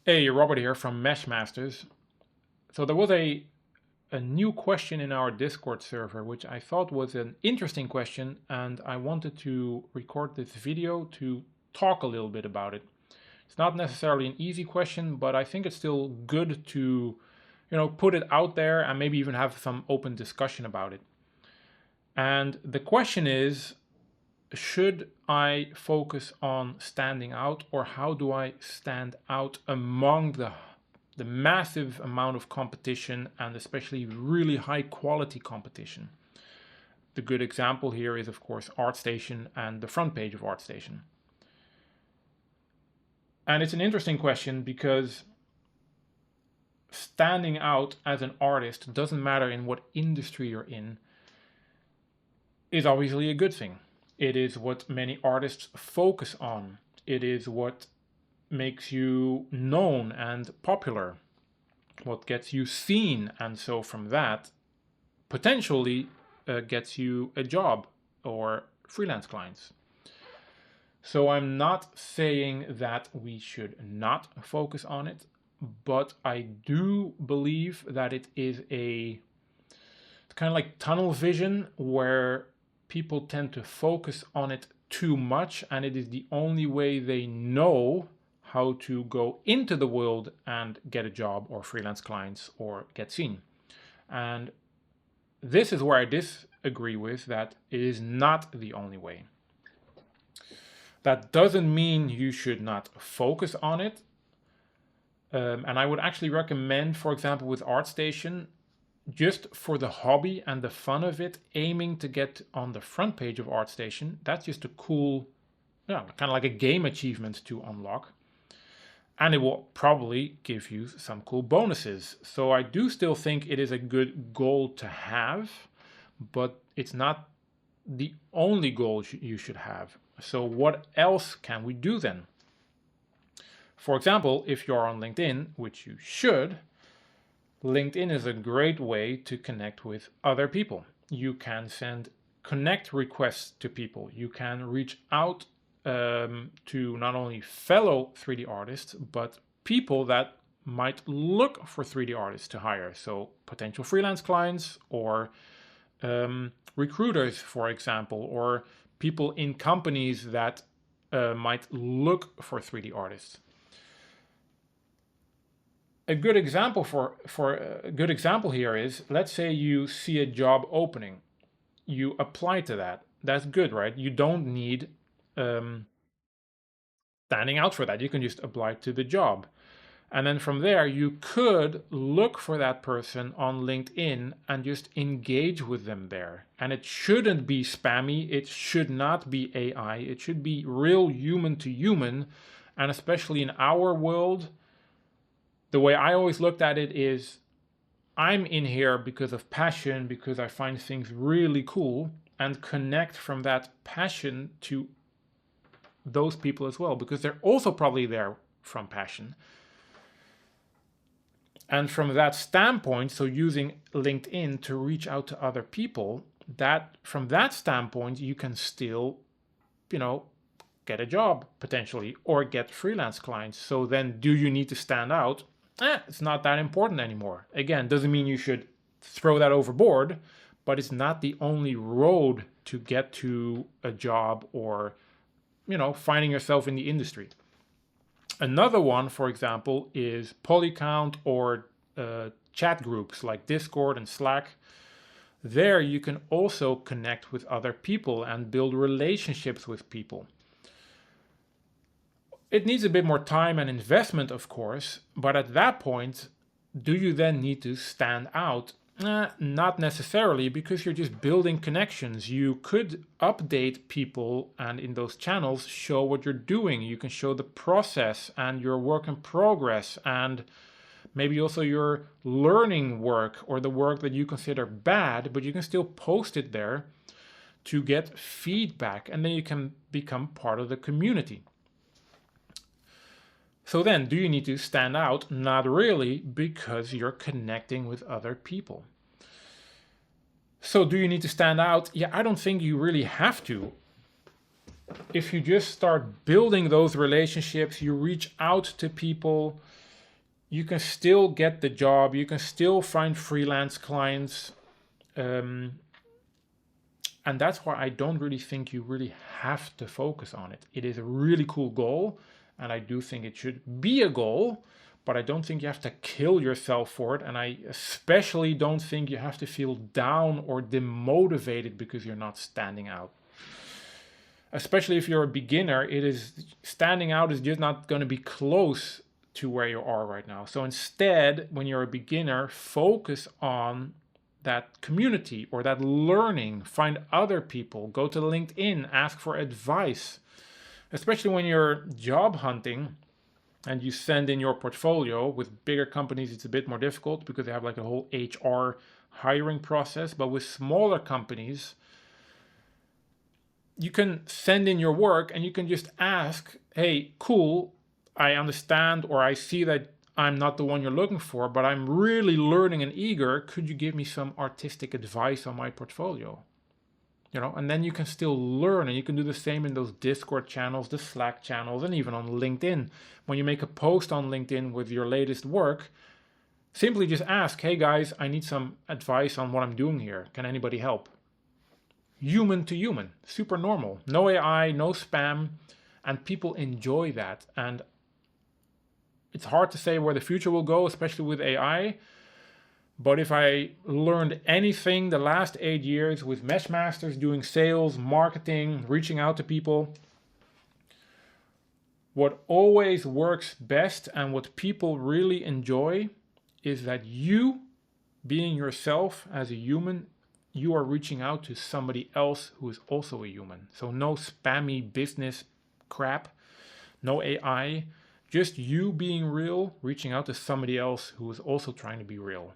Hey, Robert here from Mesh Masters. So there was a new question in our Discord server, which I thought was an interesting question, and I wanted to record this video to talk a little bit about it. It's not necessarily an easy question, but I think it's still good to, put it out there and maybe even have some open discussion about it. And the question is, should I focus on standing out, or how do I stand out among the massive amount of competition, and especially really high quality competition? The good example here is, of course, ArtStation and the front page of ArtStation. And it's an interesting question because standing out as an artist, doesn't matter in what industry you're in, is obviously a good thing. It is what many artists focus on. It is what makes you known and popular, what gets you seen, and so from that, potentially gets you a job or freelance clients. So I'm not saying that we should not focus on it, but I do believe that it is it's kind of like tunnel vision, where people tend to focus on it too much, and it is the only way they know how to go into the world and get a job or freelance clients or get seen. And this is where I disagree with that. It is not the only way. That doesn't mean you should not focus on it. And I would actually recommend, for example, with ArtStation, just for the hobby and the fun of it, aiming to get on the front page of ArtStation. That's just a cool, kind of like a game achievement to unlock. And it will probably give you some cool bonuses. So I do still think it is a good goal to have, but it's not the only goal you should have. So what else can we do then? For example, if you're on LinkedIn, which you should, LinkedIn is a great way to connect with other people. You can send connect requests to people. You can reach out to not only fellow 3D artists, but people that might look for 3D artists to hire. So potential freelance clients, or recruiters, for example, or people in companies that might look for 3D artists. A good example a good example here is, let's say you see a job opening, you apply to that. That's good, right? You don't need standing out for that. You can just apply to the job. And then from there, you could look for that person on LinkedIn and just engage with them there. And it shouldn't be spammy. It should not be AI. It should be real human to human. And especially in our world, the way I always looked at it is, I'm in here because of passion, because I find things really cool, and connect from that passion to those people as well, because they're also probably there from passion. And from that standpoint, so using LinkedIn to reach out to other people, that from that standpoint, you can still, get a job potentially, or get freelance clients. So then, do you need to stand out? It's not that important anymore. Again, doesn't mean you should throw that overboard, but it's not the only road to get to a job, or, finding yourself in the industry. Another one, for example, is Polycount, or chat groups like Discord and Slack. There you can also connect with other people and build relationships with people. It needs a bit more time and investment, of course, but at that point, do you then need to stand out? Not necessarily, because you're just building connections. You could update people, and in those channels show what you're doing. You can show the process and your work in progress, and maybe also your learning work, or the work that you consider bad, but you can still post it there to get feedback, and then you can become part of the community. So then, do you need to stand out? Not really, because you're connecting with other people. So do you need to stand out? Yeah, I don't think you really have to. If you just start building those relationships, you reach out to people, you can still get the job, you can still find freelance clients. And that's why I don't really think you really have to focus on it. It is a really cool goal, and I do think it should be a goal, but I don't think you have to kill yourself for it. And I especially don't think you have to feel down or demotivated because you're not standing out. Especially if you're a beginner, standing out is just not going to be close to where you are right now. So instead, when you're a beginner, focus on that community or that learning. Find other people, go to LinkedIn, ask for advice. Especially when you're job hunting and you send in your portfolio. With bigger companies, it's a bit more difficult because they have like a whole HR hiring process. But with smaller companies, you can send in your work and you can just ask, hey, cool, I understand, or I see that I'm not the one you're looking for, but I'm really learning and eager. Could you give me some artistic advice on my portfolio? And then you can still learn, and you can do the same in those Discord channels, the Slack channels, and even on LinkedIn. When you make a post on LinkedIn with your latest work, simply just ask, hey guys, I need some advice on what I'm doing here. Can anybody help? Human to human, super normal. No AI, no spam, and people enjoy that. And it's hard to say where the future will go, especially with AI. But if I learned anything the last 8 years with Meshmasters, doing sales, marketing, reaching out to people, what always works best and what people really enjoy is that you, being yourself as a human, you are reaching out to somebody else who is also a human. So no spammy business crap, no AI, just you being real, reaching out to somebody else who is also trying to be real.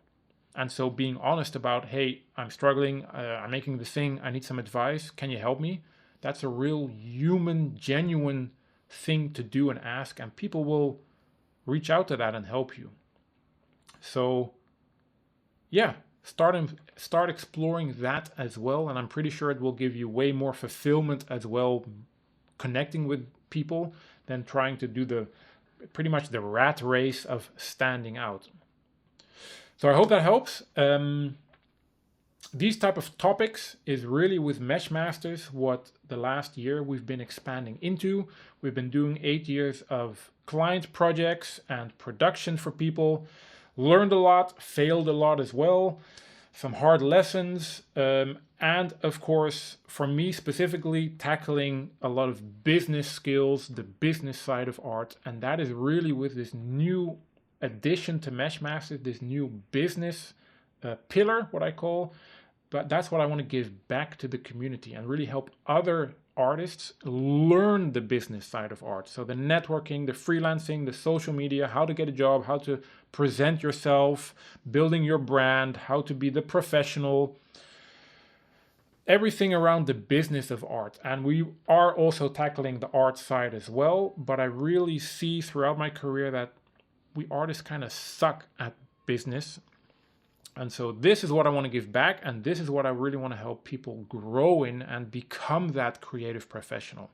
And so being honest about, hey, I'm struggling, I'm making this thing, I need some advice, can you help me? That's a real human, genuine thing to do and ask, and people will reach out to that and help you. So yeah, start exploring that as well, and I'm pretty sure it will give you way more fulfillment as well, connecting with people, than trying to do pretty much the rat race of standing out. So I hope that helps. These type of topics is really with Meshmasters what the last year we've been expanding into. We've been doing 8 years of client projects and production for people. Learned a lot, failed a lot as well. Some hard lessons. And of course, for me specifically, tackling a lot of business skills, the business side of art. And that is really with this new addition to Meshmasters, this new business pillar, what I call. But that's what I want to give back to the community and really help other artists learn the business side of art. So the networking, the freelancing, the social media, how to get a job, how to present yourself, building your brand, how to be the professional, everything around the business of art. And we are also tackling the art side as well. But I really see throughout my career that we artists kind of suck at business. And so this is what I want to give back, and this is what I really want to help people grow in and become that creative professional.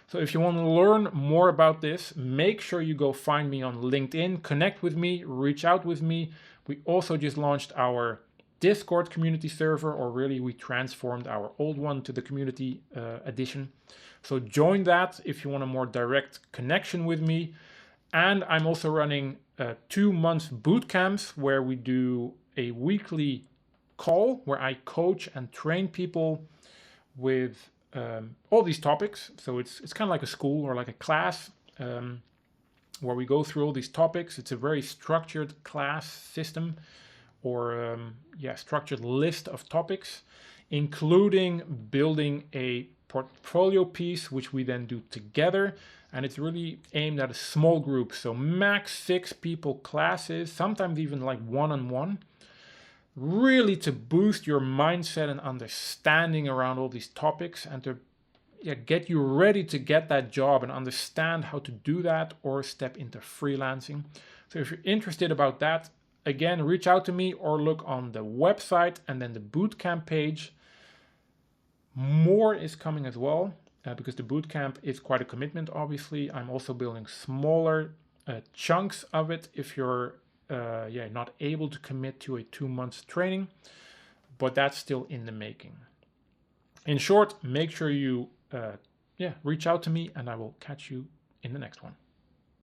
So if you want to learn more about this, make sure you go find me on LinkedIn, connect with me, reach out with me. We also just launched our Discord community server, or really we transformed our old one to the community edition. So join that if you want a more direct connection with me. And I'm also running 2 months boot camps where we do a weekly call where I coach and train people with all these topics. So it's kind of like a school or like a class where we go through all these topics. It's a very structured class system, or structured list of topics, including building a portfolio piece, which we then do together. And it's really aimed at a small group. So max 6 people classes, sometimes even like one-on-one. Really to boost your mindset and understanding around all these topics, and to get you ready to get that job and understand how to do that or step into freelancing. So if you're interested about that, again, reach out to me or look on the website and then the bootcamp page. More is coming as well, because the bootcamp is quite a commitment, obviously. I'm also building smaller chunks of it if you're not able to commit to a 2 months training, but that's still in the making. In short, make sure you reach out to me, and I will catch you in the next one.